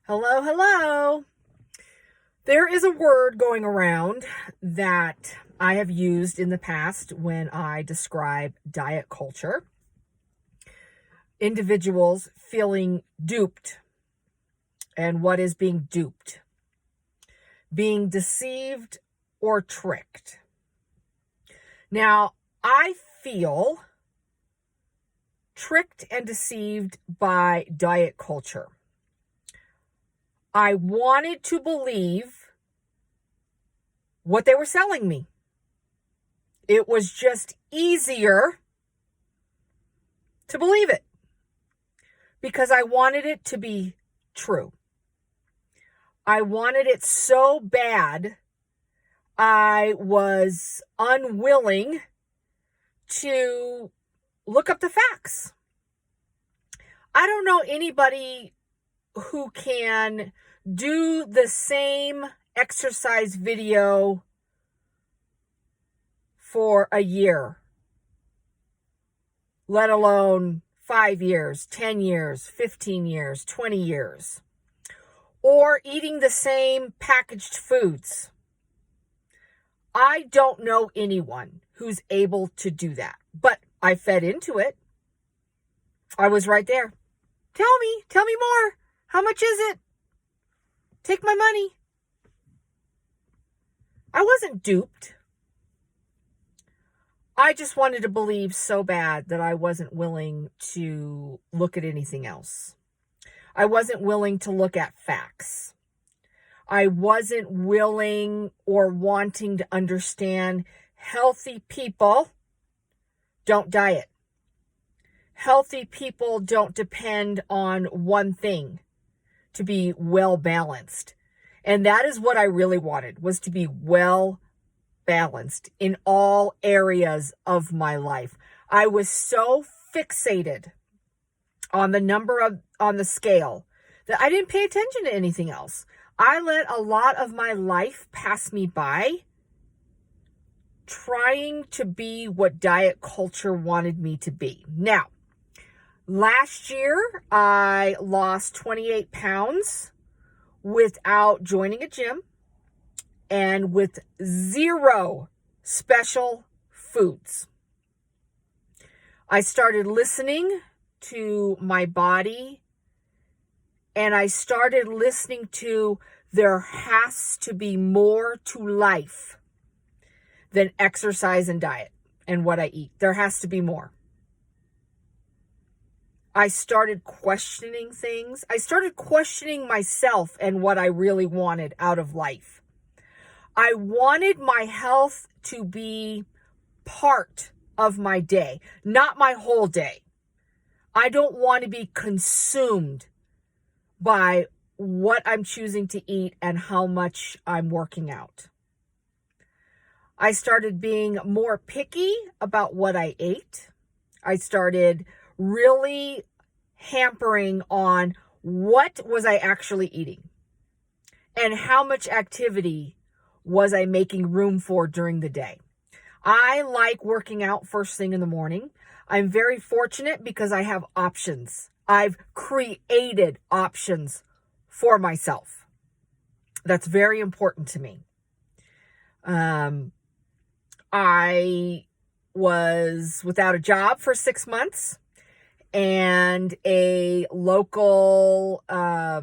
Hello, hello. There is a word going around that I have used in the past when I describe diet culture. Individuals feeling duped. And what is being duped? Being deceived or tricked. Now, I feel tricked and deceived by diet culture. I wanted to believe what they were selling me. It was just easier to believe it because I wanted it to be true. I wanted it so bad, I was unwilling to look up the facts. I don't know anybody who can do the same exercise video for a year, let alone 5 years, 10 years, 15 years, 20 years, or eating the same packaged foods. I don't know anyone who's able to do that, but I fed into it. I was right there. Tell me more. How much is it? Take my money. I wasn't duped. I just wanted to believe so bad that I wasn't willing to look at anything else. I wasn't willing to look at facts. I wasn't willing or wanting to understand healthy people don't diet. Healthy people don't depend on one thing to be well balanced. And that is what I really wanted, was to be well balanced in all areas of my life. I was so fixated on the number on the scale that I didn't pay attention to anything else. I let a lot of my life pass me by trying to be what diet culture wanted me to be. Now, last year, I lost 28 pounds without joining a gym and with 0 special foods. I started listening to my body, and I started listening to there has to be more to life than exercise and diet and what I eat. There has to be more. I started questioning things. I started questioning myself and what I really wanted out of life. I wanted my health to be part of my day, not my whole day. I don't want to be consumed by what I'm choosing to eat and how much I'm working out. I started being more picky about what I ate. I started really hampering on what was I actually eating and how much activity was I making room for during the day. I like working out first thing in the morning. I'm very fortunate because I have options. I've created options for myself. That's very important to me. I was without a job for 6 months, and a local, I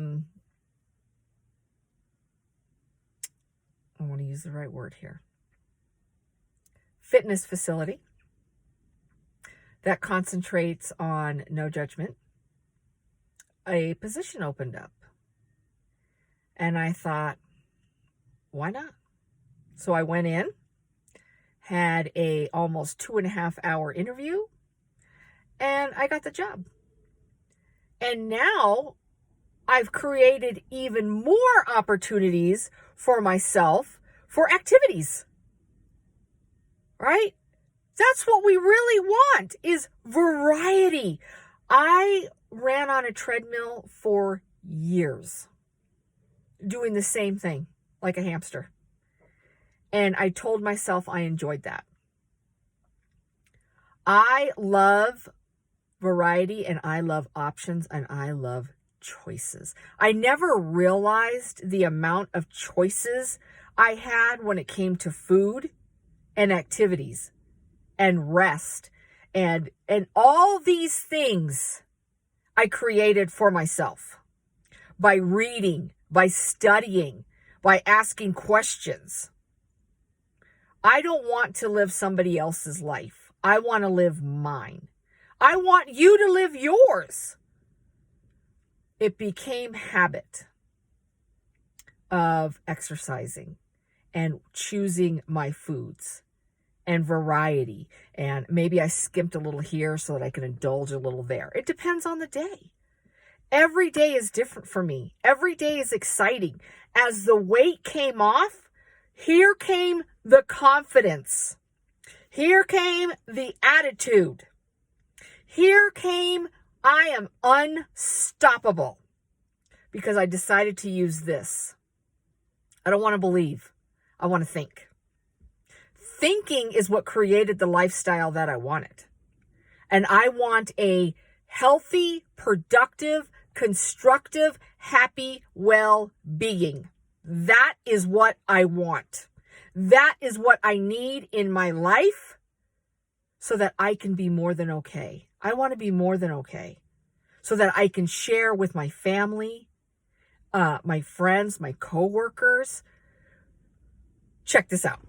want to use the right word here, fitness facility that concentrates on no judgment. A position opened up, and I thought, why not? So I went in, had a almost 2.5 hour interview, and I got the job. And now I've created even more opportunities for myself for activities, right? That's what we really want, is variety. I ran on a treadmill for years, doing the same thing like a hamster. And I told myself I enjoyed that. I love variety, and I love options, and I love choices. I never realized the amount of choices I had when it came to food and activities and rest and all these things I created for myself by reading, by studying, by asking questions. I don't want to live somebody else's life. I want to live mine. I want you to live yours. It became habit of exercising and choosing my foods and variety. And maybe I skimped a little here so that I can indulge a little there. It depends on the day. Every day is different for me. Every day is exciting. As the weight came off, here came the confidence. Here came the attitude. Here came, I am unstoppable, because I decided to use this. I don't want to believe. I want to think. Thinking is what created the lifestyle that I wanted. And I want a healthy, productive, constructive, happy well-being. That is what I want. That is what I need in my life so that I can be more than okay. I want to be more than okay so that I can share with my family, my friends, my coworkers. Check this out.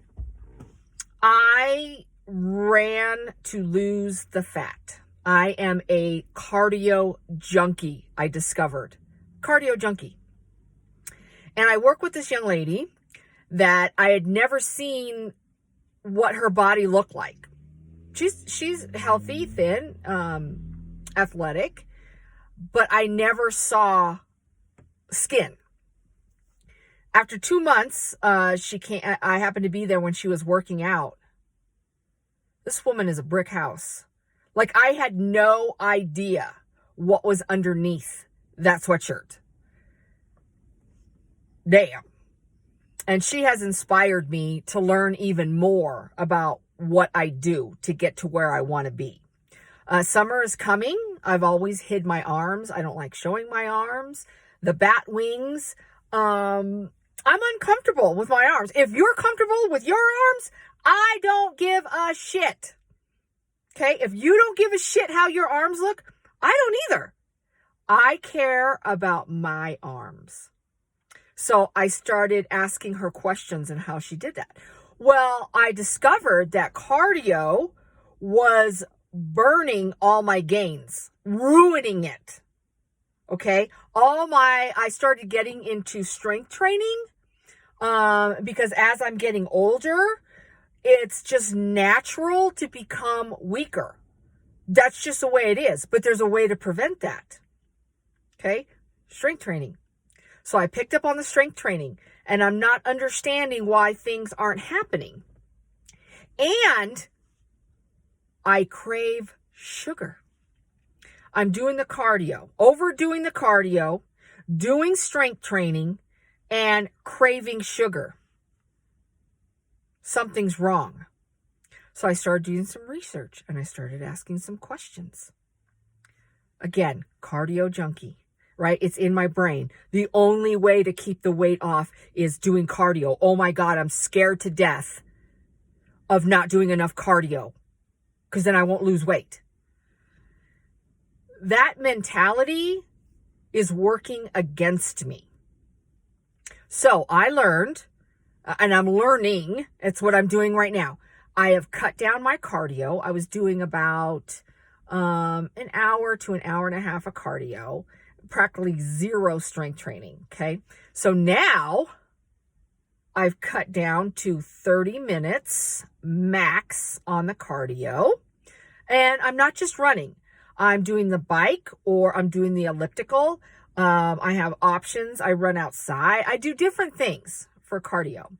I ran to lose the fat. I am a cardio junkie, I discovered. Cardio junkie. And I work with this young lady that I had never seen what her body looked like. She's healthy, thin, athletic, but I never saw skin. After 2 months, I happened to be there when she was working out. This woman is a brick house. Like, I had no idea what was underneath that sweatshirt. Damn. And she has inspired me to learn even more about what I do to get to where I want to be. Summer is coming. I've always hid my arms. I don't like showing my arms. The bat wings. I'm uncomfortable with my arms. If you're comfortable with your arms, I don't give a shit. Okay? If you don't give a shit how your arms look, I don't either. I care about my arms. So I started asking her questions and how she did that. Well, I discovered that cardio was burning all my gains, ruining it. Okay? I started getting into strength training because as I'm getting older, it's just natural to become weaker. That's just the way it is. But there's a way to prevent that. Okay? Strength training. So I picked up on the strength training, and I'm not understanding why things aren't happening. And I crave sugar. I'm doing the cardio, overdoing the cardio, doing strength training, and craving sugar. Something's wrong. So I started doing some research, and I started asking some questions. Again, cardio junkie. Right? It's in my brain. The only way to keep the weight off is doing cardio. Oh my God, I'm scared to death of not doing enough cardio because then I won't lose weight. That mentality is working against me. So I learned, and I'm learning, it's what I'm doing right now. I have cut down my cardio. I was doing about an hour to an hour and a half of cardio. Practically zero strength training. Okay. So now I've cut down to 30 minutes max on the cardio. And I'm not just running. I'm doing the bike or I'm doing the elliptical. I have options. I run outside. I do different things for cardio.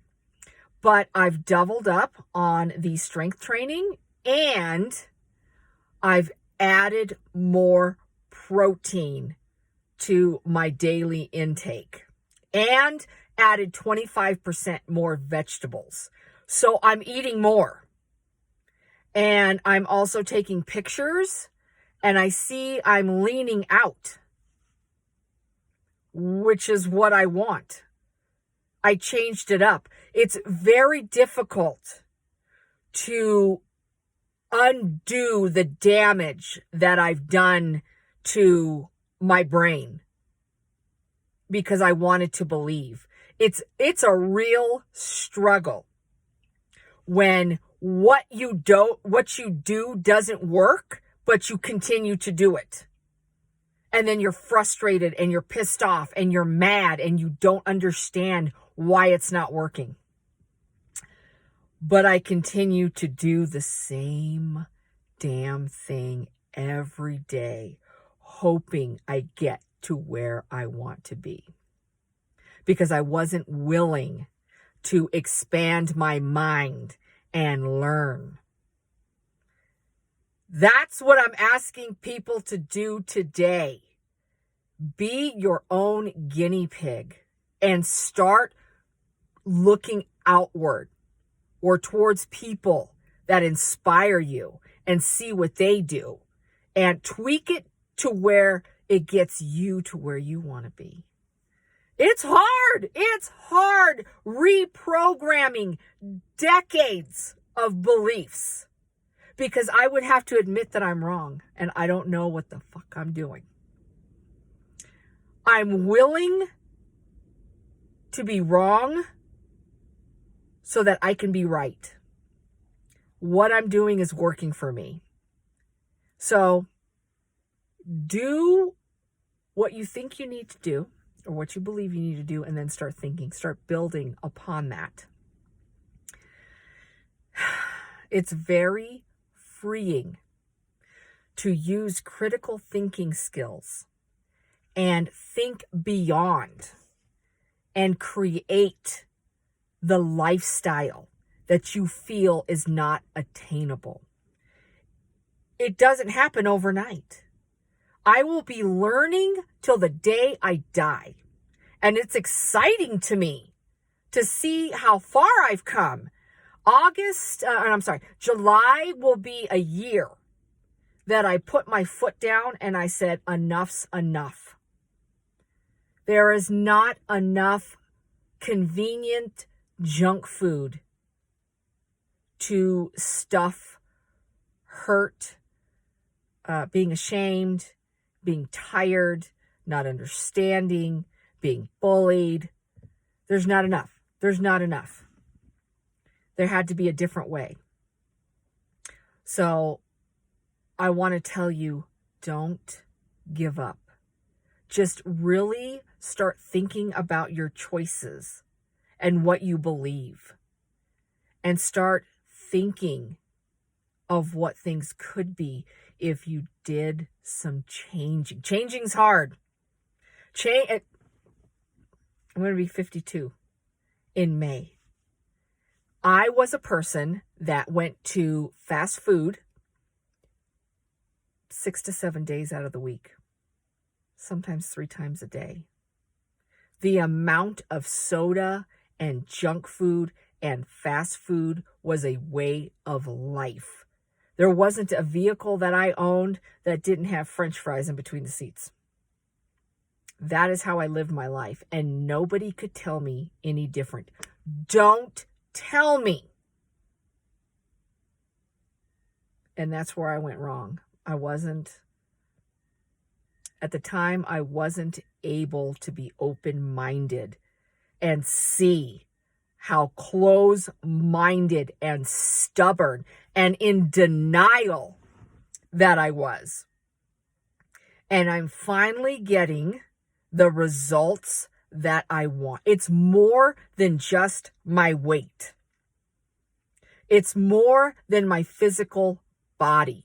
But I've doubled up on the strength training and I've added more protein to my daily intake and added 25% more vegetables. So I'm eating more. And I'm also taking pictures and I see I'm leaning out. which is what I want. I changed it up. It's very difficult to undo the damage that I've done to my brain because I wanted to believe. It's a real struggle when what you do doesn't work, but you continue to do it. And then you're frustrated and you're pissed off and you're mad and you don't understand why it's not working. But I continue to do the same damn thing every day, hoping I get to where I want to be. Because I wasn't willing to expand my mind and learn. That's what I'm asking people to do today. Be your own guinea pig and start looking outward or towards people that inspire you and see what they do and tweak it to where it gets you to where you want to be. It's hard. It's hard reprogramming decades of beliefs because I would have to admit that I'm wrong and I don't know what the fuck I'm doing. I'm willing to be wrong so that I can be right. What I'm doing is working for me. So do what you think you need to do or what you believe you need to do, and then start thinking, start building upon that. It's very freeing to use critical thinking skills and think beyond and create the lifestyle that you feel is not attainable. It doesn't happen overnight. I will be learning till the day I die. And it's exciting to me to see how far I've come. July will be a year that I put my foot down and I said, enough's enough. There is not enough convenient junk food to stuff hurt, being ashamed, being tired, not understanding, being bullied. There's not enough. There's not enough. There had to be a different way. So I want to tell you, don't give up. Just really start thinking about your choices and what you believe. And start thinking of what things could be if you did some changing. Changing's hard. I'm going to be 52 in May. I was a person that went to fast food 6 to 7 days out of the week, sometimes 3 times a day. The amount of soda and junk food and fast food was a way of life. There wasn't a vehicle that I owned that didn't have French fries in between the seats. That is how I lived my life, and nobody could tell me any different. Don't tell me. And that's where I went wrong. At the time, I wasn't able to be open-minded and see how close-minded and stubborn and in denial that I was. And I'm finally getting the results that I want. It's more than just my weight. It's more than my physical body.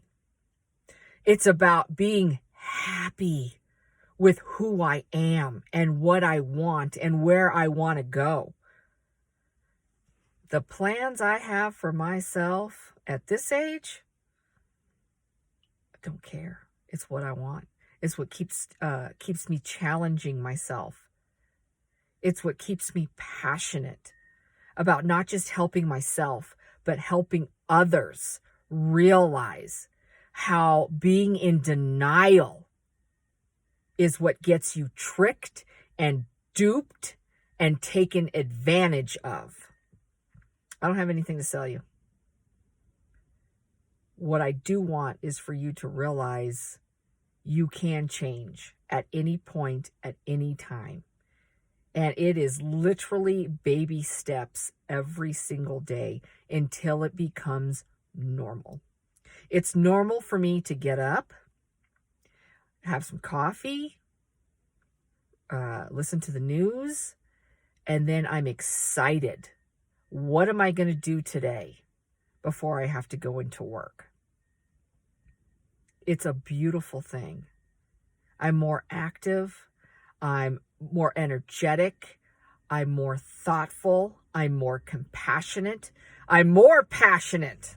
It's about being happy with who I am and what I want and where I want to go. The plans I have for myself at this age, I don't care. It's what I want. It's what keeps me challenging myself. It's what keeps me passionate about not just helping myself, but helping others realize how being in denial is what gets you tricked and duped and taken advantage of. I don't have anything to sell you. What I do want is for you to realize you can change at any point, at any time. And it is literally baby steps every single day until it becomes normal. It's normal for me to get up, have some coffee, listen to the news, and then I'm excited. What am I going to do today before I have to go into work? It's a beautiful thing. I'm more active. I'm more energetic. I'm more thoughtful. I'm more compassionate. I'm more passionate.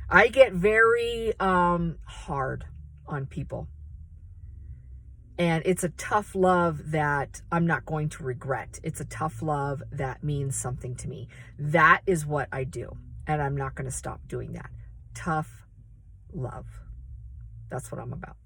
I get very hard on people. And it's a tough love that I'm not going to regret. It's a tough love that means something to me. That is what I do. And I'm not going to stop doing that. Tough love. That's what I'm about.